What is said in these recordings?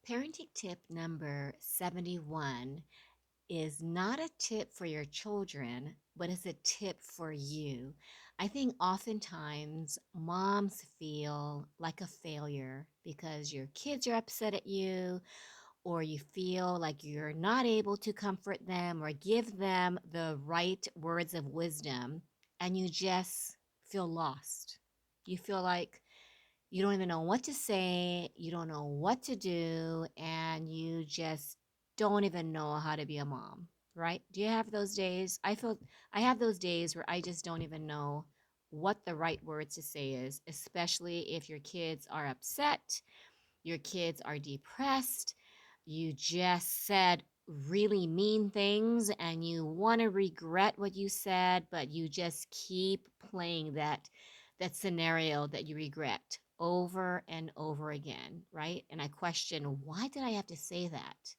Parenting tip number 71 is not a tip for your children, but it's a tip for you. I think oftentimes moms feel like a failure because your kids are upset at you, or you feel like you're not able to comfort them or give them the right words of wisdom, and you just feel lost. You feel like you don't even know what to say, you don't know what to do, and you just don't even know how to be a mom, right? Do you have those days? I feel I have those days where I just don't even know what the right words to say is, especially if your kids are upset, your kids are depressed, you just said really mean things and you want to regret what you said, but you just keep playing that scenario that you regret over and over again, right? And I question, why did I have to say that?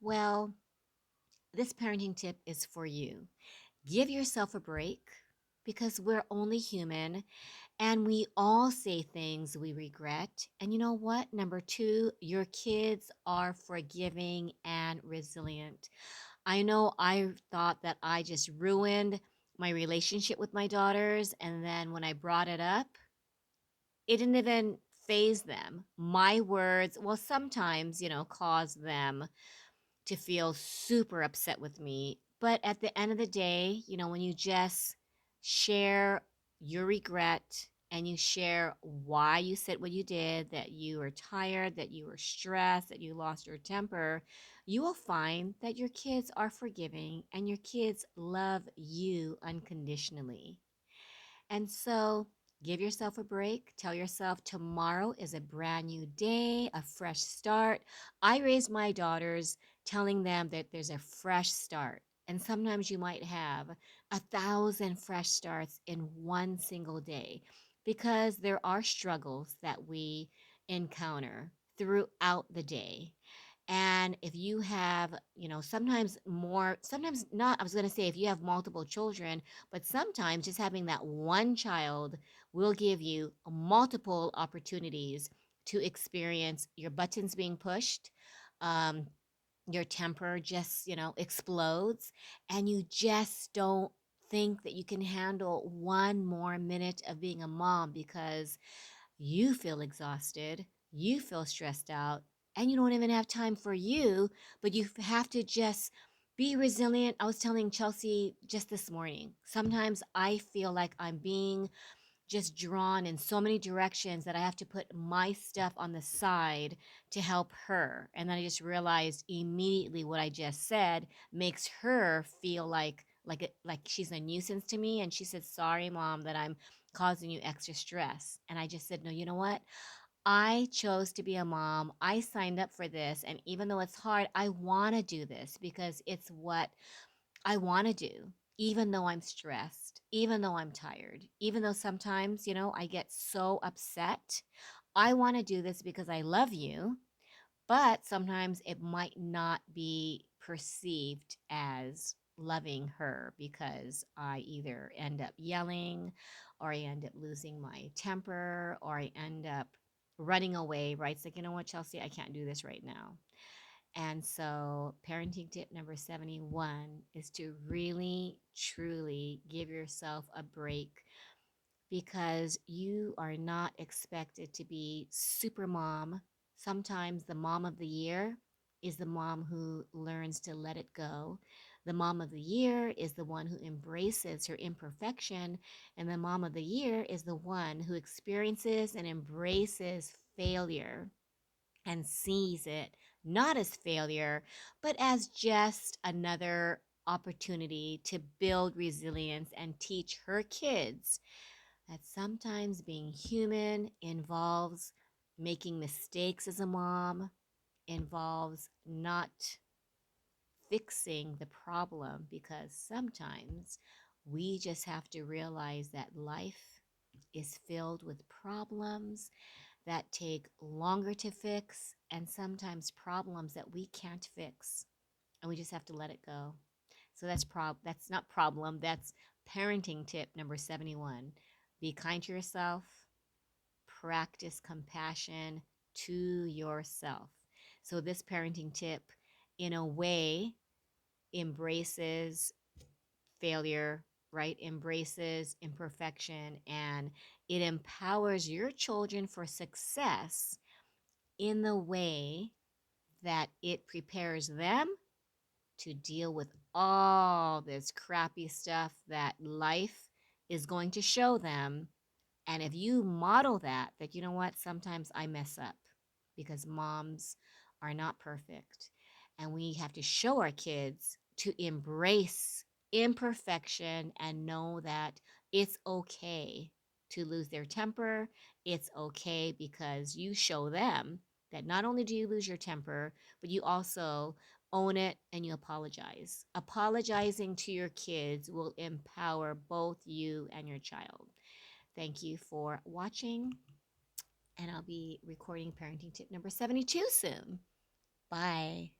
Well, this parenting tip is for you. Give yourself a break because we're only human and we all say things we regret. And you know what? Number two, your kids are forgiving and resilient. I know I thought that I just ruined my relationship with my daughters. And then when I brought it up, it didn't even phase them. My words, well, sometimes, cause them to feel super upset with me. But at the end of the day, when you just share your regret and you share why you said what you did, that you were tired, that you were stressed, that you lost your temper, you will find that your kids are forgiving and your kids love you unconditionally. And so give yourself a break. Tell yourself tomorrow is a brand new day, a fresh start. I raise my daughters telling them that there's a fresh start. And sometimes you might have 1,000 fresh starts in one single day because there are struggles that we encounter throughout the day. And if you have, sometimes more, sometimes not, I was going to say if you have multiple children, but sometimes just having that one child will give you multiple opportunities to experience your buttons being pushed, um, your temper just, explodes, and you just don't think that you can handle one more minute of being a mom because you feel exhausted, you feel stressed out, and you don't even have time for you, but you have to just be resilient. I was telling Chelsea just this morning, sometimes I feel like I'm being just drawn in so many directions that I have to put my stuff on the side to help her. And then I just realized immediately what I just said makes her feel like she's a nuisance to me. And she said, "Sorry, mom, that I'm causing you extra stress." And I just said, "No, you know what? I chose to be a mom. I signed up for this. And even though it's hard, I want to do this because it's what I want to do, even though I'm stressed, even though I'm tired, even though sometimes, I get so upset. I want to do this because I love you, but sometimes it might not be perceived as loving her because I either end up yelling or I end up losing my temper or I end up running away, right? It's like, you know what, Chelsea, I can't do this right now. And so, parenting tip number 71 is to really, truly give yourself a break because you are not expected to be super mom. Sometimes the mom of the year is the mom who learns to let it go. The mom of the year is the one who embraces her imperfection. And the mom of the year is the one who experiences and embraces failure and sees it not as failure, but as just another opportunity to build resilience and teach her kids that sometimes being human involves making mistakes as a mom, involves not fixing the problem because sometimes we just have to realize that life is filled with problems that take longer to fix and sometimes problems that we can't fix and we just have to let it go. So that's not problem, that's parenting tip number 71. Be kind to yourself, practice compassion to yourself. So, this parenting tip, in a way, embraces failure, right? Embraces imperfection, and it empowers your children for success in the way that it prepares them to deal with all this crappy stuff that life is going to show them. And if you model that, you know what, sometimes I mess up because moms are not perfect. And we have to show our kids to embrace imperfection and know that it's okay to lose their temper. It's okay because you show them that not only do you lose your temper, but you also own it and you apologize. Apologizing to your kids will empower both you and your child. Thank you for watching, and I'll be recording parenting tip number 72 soon. Bye.